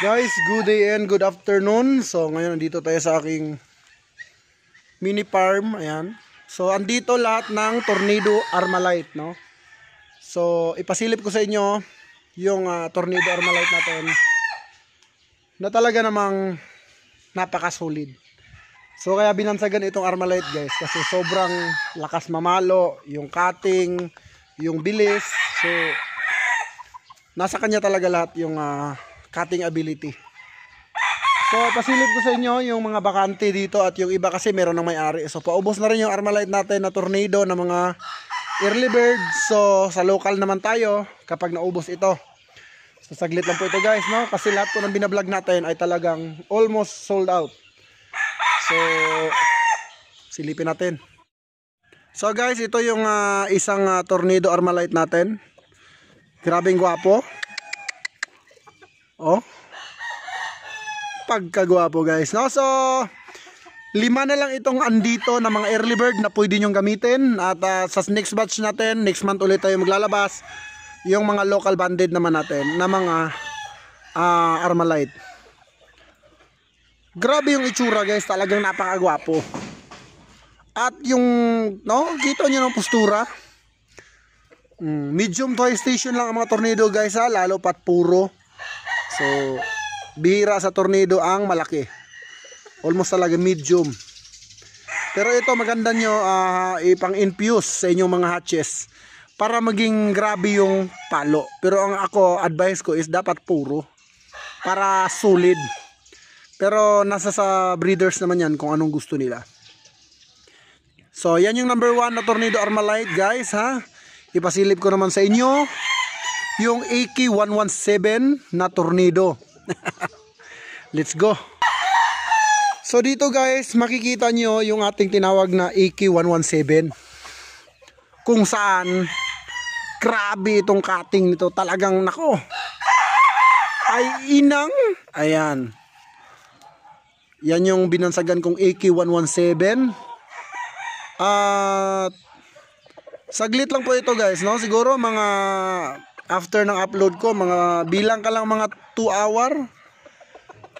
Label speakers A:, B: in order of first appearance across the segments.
A: Guys, good day and good afternoon. So ngayon nandito tayo sa aking mini farm. Ayan. So andito lahat ng Tornado Armalite, no? So ipasilip ko sa inyo yung Tornado Armalite natin na talaga namang napaka-solid. So kaya binansagan itong Armalite, guys, kasi sobrang lakas mamalo, yung cutting, yung bilis. So nasa kanya talaga lahat yung cutting ability. So pasilip ko sa inyo yung mga bakante dito at yung iba kasi meron ng may-ari. So paubos na rin yung Armalite natin na Tornado na mga early bird. So sa local naman tayo kapag naubos ito. So saglit lang po ito, guys, no? Kasi lahat po ng binablog natin ay talagang almost sold out. So silipin natin. So guys, ito yung isang Tornado Armalite natin. Grabing gwapo. Oh, pagkagwapo, guys, no? So 5 na lang itong andito na mga early bird na pwede nyong gamitin. At sa next batch natin, next month ulit tayo maglalabas yung mga local banded naman natin na mga Armalite. Grabe yung itsura, guys, talagang napakagwapo. At yung, no, kita nyo ng postura. Medium to high station lang ang mga Tornado, guys, lalo pat puro. So bihira sa Tornado ang malaki. Almost talaga medium. Pero ito maganda nyo ipang-infuse sa inyong mga hatches para maging grabe yung palo. Pero ang ako advice ko is dapat puro para solid. Pero nasa sa breeders naman yan kung anong gusto nila. So yan yung number 1 na Tornado Armalite, guys, ha. Ipasilip ko naman sa inyo yung AK117 na Tornado. Let's go. So dito, guys, makikita nyo yung ating tinawag na AK117. Kung saan grabe itong cutting nito. Talagang nako. Ay inang. Ayan. Yan yung binansagan kong AK117. At saglit lang po ito, guys, no? Siguro mga after ng upload ko, mga bilang ka lang mga 2 hour,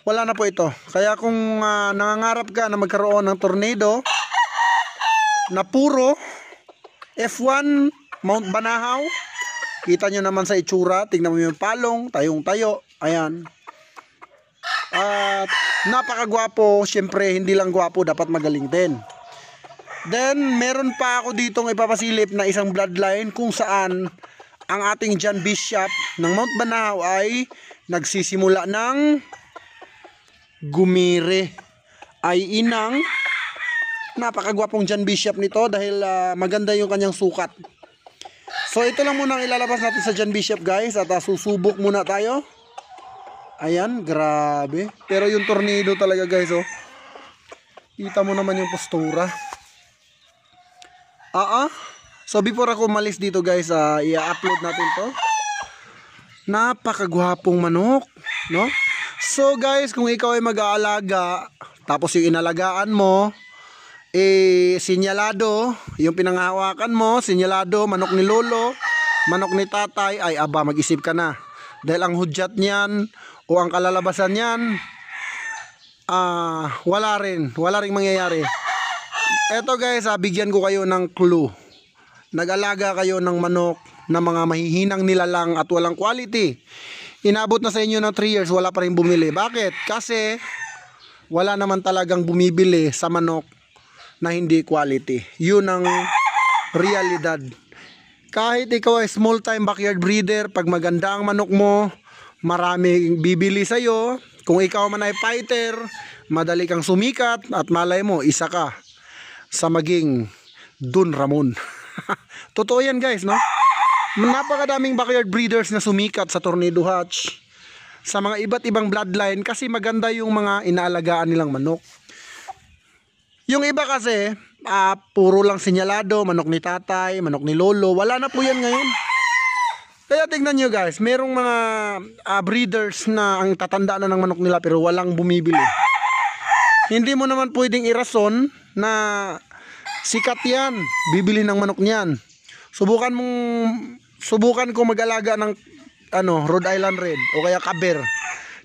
A: wala na po ito. Kaya kung nangangarap ka na magkaroon ng Tornado na puro F1 Mount Banahaw, kita nyo naman sa itsura. Tingnan mo yung palong, tayong tayo. Ayan. At napakagwapo. Siyempre hindi lang gwapo, dapat magaling din. Then meron pa ako ditong ipapasilip na isang bloodline kung saan ang ating John Bishop ng Mount Banahaw ay nagsisimula ng gumire. Ay inang. Napakagwapong John Bishop nito dahil maganda yung kanyang sukat. So ito lang muna ang ilalabas natin sa John Bishop, guys, at susubok muna tayo. Ayan, grabe. Pero yung Tornado talaga, guys, oh. Kita mo naman yung postura. So before ako umalis dito, guys, i-upload natin to. Napakagwapong manok, no? So guys, kung ikaw ay mag-aalaga, tapos yung inalagaan mo sinyalado, yung pinanghahawakan mo sinyalado, manok ni lolo, manok ni tatay, ay aba, mag-isip ka na. Dahil ang hudyat niyan o ang kalalabasan niyan, wala rin mangyayari. Eto, guys, bigyan ko kayo ng clue. Nag-alaga kayo ng manok na mga mahihinang nilalang at walang quality. Inabot na sa inyo ng 3 years, wala pa rin bumili. Bakit? Kasi wala naman talagang bumibili sa manok na hindi quality. Yun ang realidad. Kahit ikaw ay small time backyard breeder, pag maganda ang manok mo, maraming bibili sa'yo. Kung ikaw man ay fighter, madali kang sumikat at malay mo, isa ka sa maging Don Ramon. Totoo yan, guys, no? Napakadaming backyard breeders na sumikat sa Tornado Hatch, sa mga iba't ibang bloodline, kasi maganda yung mga inaalagaan nilang manok. Yung iba kasi puro lang sinyalado, manok ni tatay, manok ni lolo. Wala na po yan ngayon. Kaya tingnan nyo, guys, merong mga breeders na ang tatanda na ng manok nila pero walang bumibili. Hindi mo naman pwedeng irason na sikat yan, bibili ng manok niyan. Subukan ko mag-alaga ng Rhode Island Red o kaya Caber.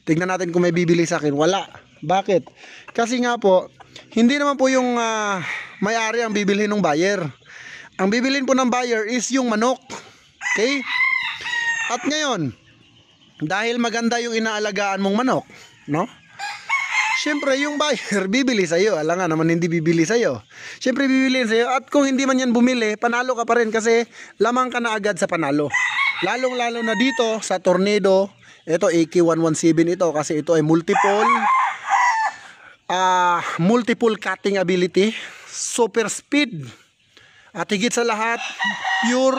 A: Tignan natin kung may bibili sa akin. Wala. Bakit? Kasi nga po, hindi naman po yung may-ari ang bibilhin ng buyer. Ang bibilhin po ng buyer is yung manok. Okay? At ngayon, dahil maganda yung inaalagaan mong manok, no? Siyempre, yung buyer bibili sa'yo. Alam nga naman hindi bibili sa'yo. Siyempre, bibili sa'yo. At kung hindi man yan bumili, panalo ka pa rin kasi lamang ka na agad sa panalo. Lalong-lalo na dito sa Tornado. Ito, AK117 ito kasi ito ay multiple cutting ability. Super speed. At higit sa lahat, pure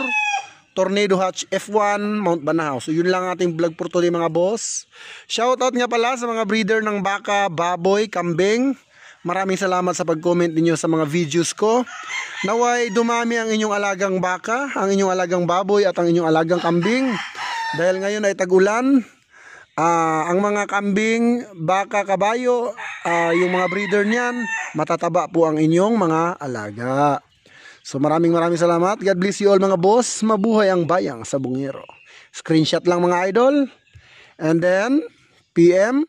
A: Tornado Hatch F1 Mount Banahaw. So yun lang ating vlog for today mga boss. Shoutout nga pala sa mga breeder ng baka, baboy, kambing. Maraming salamat sa pag-comment ninyo sa mga videos ko. Naway dumami ang inyong alagang baka, ang inyong alagang baboy at ang inyong alagang kambing. Dahil ngayon ay tag-ulan. Ang mga kambing, baka, kabayo, yung mga breeder niyan, matataba po ang inyong mga alaga. So maraming salamat. God bless you all mga boss. Mabuhay ang bayang sa Bungero. Screenshot lang mga idol. And then PM